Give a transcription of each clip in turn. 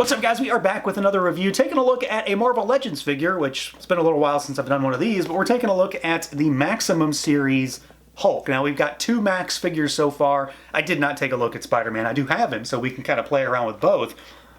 What's up, guys? We are back with another review, taking a look at a Marvel Legends figure, which it's been a little while since I've done one of these, but we're taking a look at the Maximum Series Hulk. Now, we've got two Max figures so far. I did not take a look at Spider-Man. I do have him, so we can kind of play around with both.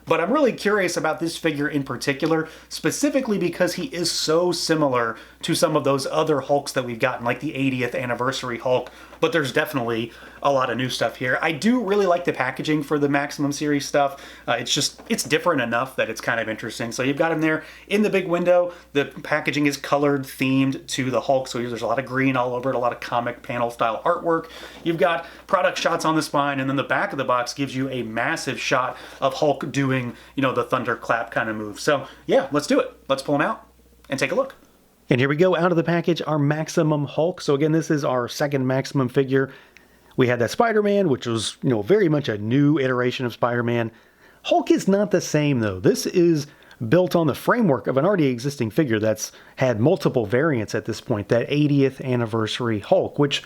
But I'm really curious about this figure in particular, specifically because he is so similar to some of those other Hulks that we've gotten, like the 80th anniversary Hulk, but there's definitely a lot of new stuff here. I do really like the packaging for the Maximum Series stuff. It's different enough that it's kind of interesting. So you've got him there in the big window. The packaging is colored, themed to the Hulk, so there's a lot of green all over it, a lot of comic panel style artwork. You've got product shots on the spine, and then the back of the box gives you a massive shot of Hulk doing, the thunderclap kind of move. So yeah, let's do it. Let's pull him out and take a look. And here we go, out of the package, our Maximum Hulk. So again, this is our second Maximum figure. We had that Spider-Man, which was, very much a new iteration of Spider-Man. Hulk is not the same, though. This is built on the framework of an already existing figure that's had multiple variants at this point, that 80th anniversary Hulk, which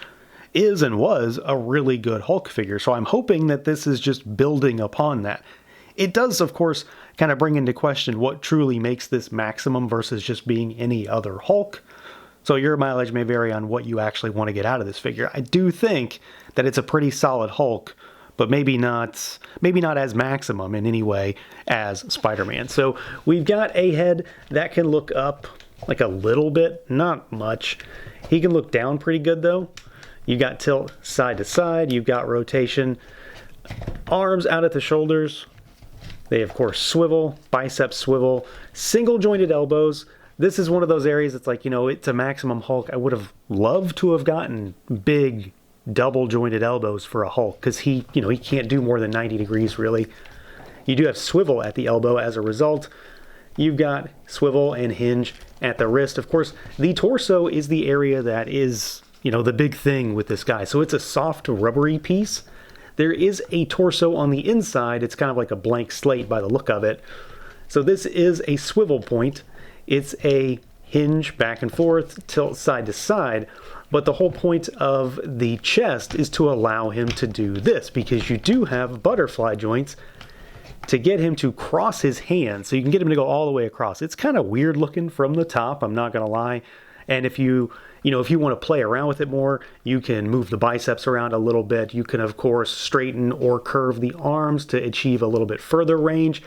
is and was a really good Hulk figure. So I'm hoping that this is just building upon that. It does, of course, kind of bring into question what truly makes this Maximum versus just being any other Hulk. So your mileage may vary on what you actually want to get out of this figure. I do think that it's a pretty solid Hulk, but maybe not as Maximum in any way as Spider-Man. So we've got a head that can look up like a little bit, not much. He can look down pretty good though. You've got tilt side to side, you've got rotation, arms out at the shoulders. They, of course, swivel, bicep swivel, single jointed elbows. This is one of those areas that's like, it's a Maximum Hulk. I would have loved to have gotten big double jointed elbows for a Hulk because he can't do more than 90 degrees really. You do have swivel at the elbow as a result. You've got swivel and hinge at the wrist. Of course, the torso is the area that is, the big thing with this guy. So it's a soft rubbery piece. There is a torso on the inside. It's kind of like a blank slate by the look of it. So this is a swivel point. It's a hinge back and forth, tilt side to side. But the whole point of the chest is to allow him to do this because you do have butterfly joints to get him to cross his hands. So you can get him to go all the way across. It's kind of weird looking from the top, I'm not going to lie. And if you want to play around with it more, you can move the biceps around a little bit. You can, of course, straighten or curve the arms to achieve a little bit further range.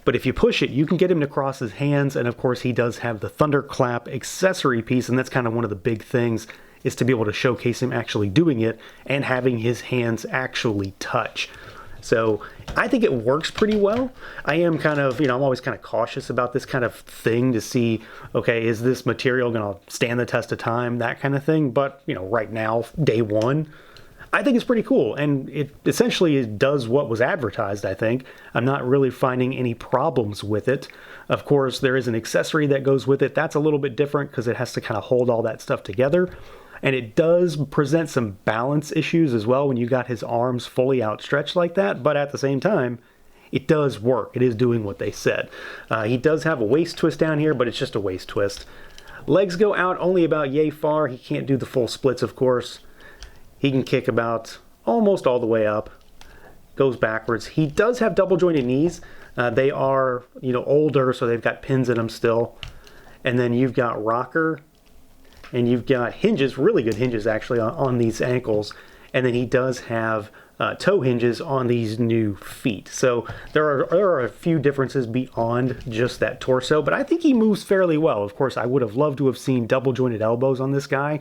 But if you push it, you can get him to cross his hands. And of course, he does have the thunderclap accessory piece. And that's kind of one of the big things, is to be able to showcase him actually doing it and having his hands actually touch. So I think it works pretty well. I am kind of, I'm always kind of cautious about this kind of thing to see, okay, is this material going to stand the test of time, that kind of thing. But, right now, day one, I think it's pretty cool. And it essentially does what was advertised, I think. I'm not really finding any problems with it. Of course, there is an accessory that goes with it. That's a little bit different because it has to kind of hold all that stuff together. And it does present some balance issues as well when you got his arms fully outstretched like that. But at the same time, it does work. It is doing what they said. He does have a waist twist down here, but it's just a waist twist. Legs go out only about yay far. He can't do the full splits, of course. He can kick about almost all the way up. Goes backwards. He does have double jointed knees. They are, older, so they've got pins in them still. And then you've got rocker. And you've got hinges, really good hinges actually, on these ankles. And then he does have toe hinges on these new feet. So there are a few differences beyond just that torso, but I think he moves fairly well. Of course, I would have loved to have seen double jointed elbows on this guy.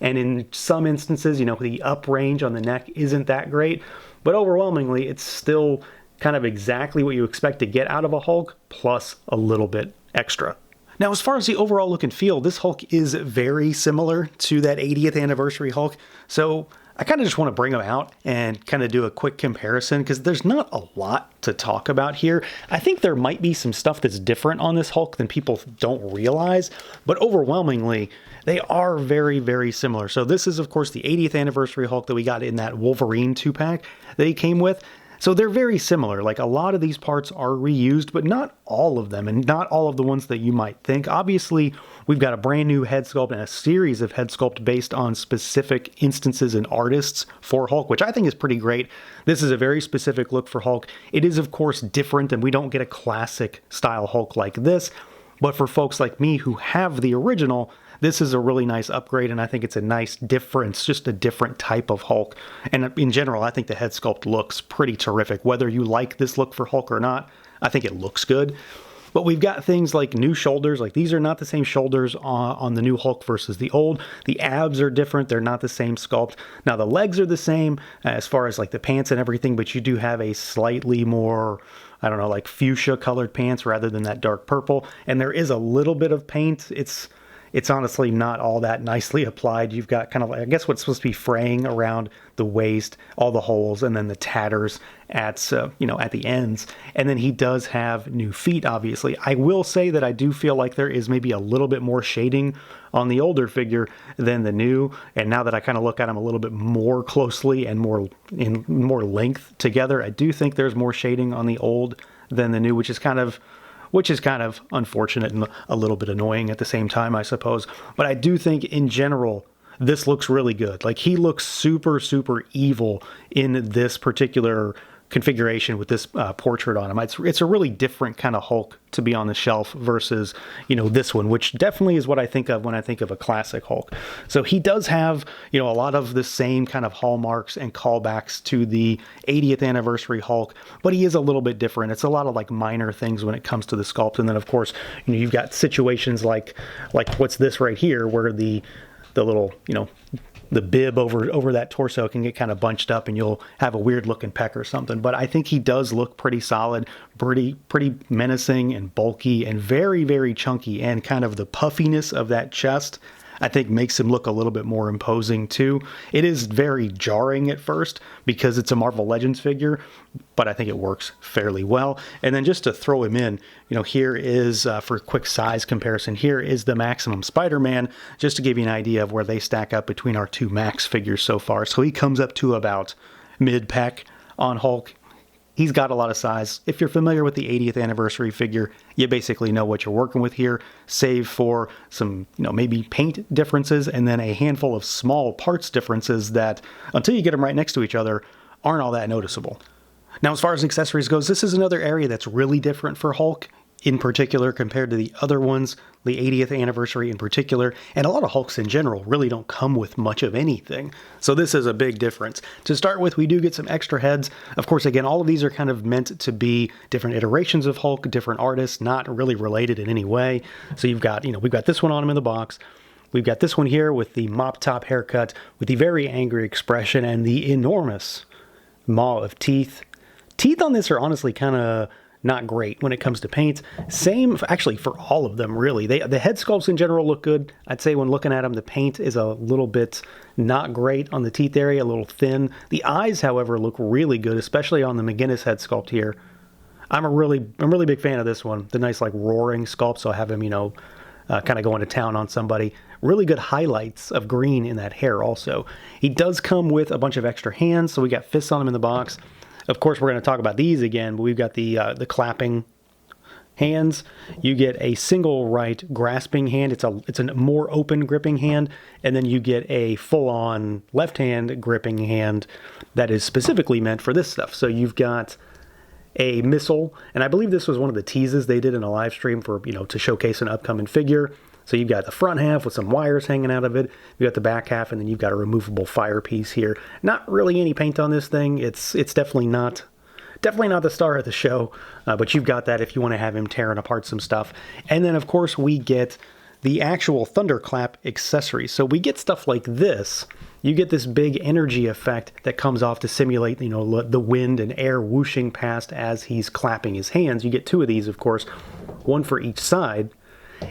And in some instances, the up range on the neck isn't that great. But overwhelmingly, it's still kind of exactly what you expect to get out of a Hulk, plus a little bit extra. Now, as far as the overall look and feel, this Hulk is very similar to that 80th anniversary Hulk. So I kind of just want to bring them out and kind of do a quick comparison because there's not a lot to talk about here. I think there might be some stuff that's different on this Hulk than people don't realize, but overwhelmingly, they are very, very similar. So this is, of course, the 80th anniversary Hulk that we got in that Wolverine 2-pack that he came with. So they're very similar. Like a lot of these parts are reused, but not all of them, and not all of the ones that you might think. Obviously, we've got a brand new head sculpt and a series of head sculpt based on specific instances and artists for Hulk, which I think is pretty great. This is a very specific look for Hulk. It is, of course, different, and we don't get a classic style Hulk like this. But for folks like me who have the original, this is a really nice upgrade, and I think it's a nice difference, just a different type of Hulk. And in general, I think the head sculpt looks pretty terrific. Whether you like this look for Hulk or not, I think it looks good. But we've got things like new shoulders. Like these are not the same shoulders on the new Hulk versus the old. The abs are different. They're not the same sculpt. Now the legs are the same as far as like the pants and everything, but you do have a slightly more, I don't know, like fuchsia colored pants rather than that dark purple. And there is a little bit of paint. It's honestly not all that nicely applied. You've got kind of, I guess, what's supposed to be fraying around the waist, all the holes, and then the tatters at, at the ends. And then he does have new feet, obviously. I will say that I do feel like there is maybe a little bit more shading on the older figure than the new. And now that I kind of look at him a little bit more closely and more in more length together, I do think there's more shading on the old than the new, which is kind of unfortunate and a little bit annoying at the same time, I suppose. But I do think in general, this looks really good. Like he looks super, super evil in this particular configuration with this portrait on him. It's a really different kind of Hulk to be on the shelf versus, this one, which definitely is what I think of when I think of a classic Hulk. So he does have, a lot of the same kind of hallmarks and callbacks to the 80th anniversary Hulk, but he is a little bit different. It's a lot of like minor things when it comes to the sculpt. And then of course, you've got situations like what's this right here, where the little, the bib over that torso can get kind of bunched up and you'll have a weird looking pec or something. But I think he does look pretty solid, pretty menacing and bulky and very, very chunky, and kind of the puffiness of that chest I think makes him look a little bit more imposing too. It is very jarring at first because it's a Marvel Legends figure, but I think it works fairly well. And then just to throw him in, here is, for a quick size comparison, here is the Maximum Spider-Man, just to give you an idea of where they stack up between our two Max figures so far. So he comes up to about mid-pec on Hulk. He's got a lot of size. If you're familiar with the 80th anniversary figure, you basically know what you're working with here, save for some, maybe paint differences and then a handful of small parts differences that, until you get them right next to each other, aren't all that noticeable. Now, as far as accessories goes, this is another area that's really different for Hulk, in particular compared to the other ones, the 80th anniversary in particular, and a lot of Hulks in general really don't come with much of anything. So this is a big difference. To start with, we do get some extra heads. Of course, again, all of these are kind of meant to be different iterations of Hulk, different artists, not really related in any way. So you've got, we've got this one on him in the box. We've got this one here with the mop top haircut, with the very angry expression and the enormous maw of teeth. Teeth on this are honestly kind of not great when it comes to paint. Same, actually, for all of them, really. The head sculpts in general look good. I'd say when looking at them, the paint is a little bit not great on the teeth area, a little thin. The eyes, however, look really good, especially on the McGinnis head sculpt here. I'm a really big fan of this one. The nice, like, roaring sculpt, so I have him, kind of going to town on somebody. Really good highlights of green in that hair also. He does come with a bunch of extra hands, so we got fists on him in the box. Of course, we're going to talk about these again, but we've got the clapping hands. You get a single right grasping hand. It's a more open gripping hand, and then you get a full-on left hand gripping hand that is specifically meant for this stuff. So you've got a missile, and I believe this was one of the teases they did in a live stream for, to showcase an upcoming figure. So you've got the front half with some wires hanging out of it. You've got the back half, and then you've got a removable fire piece here. Not really any paint on this thing. It's definitely not the star of the show, but you've got that if you want to have him tearing apart some stuff. And then, of course, we get the actual thunderclap accessory. So we get stuff like this. You get this big energy effect that comes off to simulate, the wind and air whooshing past as he's clapping his hands. You get two of these, of course, one for each side.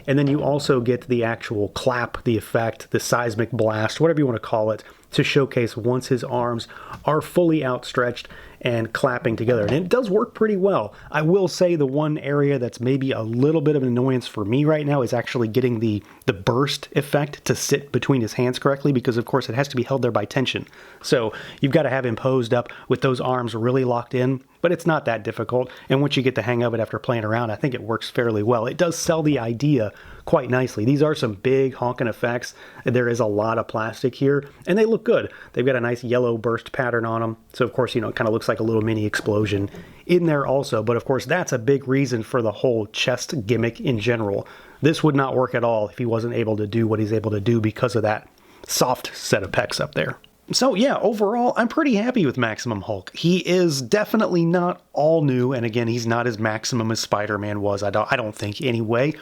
And then you also get the actual clap, the effect, the seismic blast, whatever you want to call it, to showcase once his arms are fully outstretched and clapping together. And it does work pretty well. I will say the one area that's maybe a little bit of an annoyance for me right now is actually getting the burst effect to sit between his hands correctly, because of course it has to be held there by tension. So you've got to have him posed up with those arms really locked in, but it's not that difficult. And once you get the hang of it after playing around, I think it works fairly well. It does sell the idea quite nicely. These are some big honking effects. There is a lot of plastic here, and they look good. They've got a nice yellow burst pattern on them. So of course, you know, it kind of looks like a little mini explosion in there also. But of course, that's a big reason for the whole chest gimmick in general. This would not work at all if he wasn't able to do what he's able to do because of that soft set of pecs up there. So yeah, overall, I'm pretty happy with Maximum Hulk. He is definitely not all new, and again, he's not as maximum as Spider-Man was, I don't think anyway.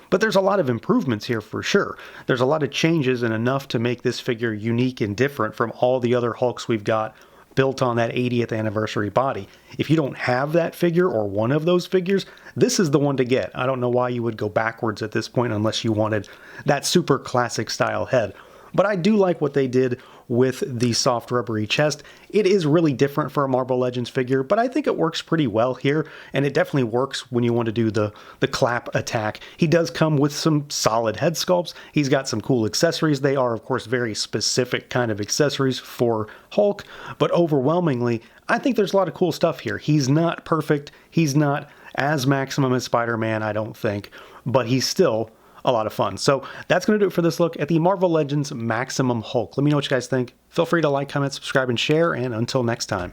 But there's a lot of improvements here for sure. There's a lot of changes and enough to make this figure unique and different from all the other Hulks we've got built on that 80th anniversary body. If you don't have that figure or one of those figures, this is the one to get. I don't know why you would go backwards at this point unless you wanted that super classic style head. But I do like what they did with the soft rubbery chest. It is really different for a Marvel Legends figure, but I think it works pretty well here, and it definitely works when you want to do the clap attack. He does come with some solid head sculpts. He's got some cool accessories. They are, of course, very specific kind of accessories for Hulk, but overwhelmingly, I think there's a lot of cool stuff here. He's not perfect. He's not as maximum as Spider-Man, I don't think, but he's still a lot of fun. So that's going to do it for this look at the Marvel Legends Maximum Hulk. Let me know what you guys think. Feel free to like, comment, subscribe, and share, and until next time.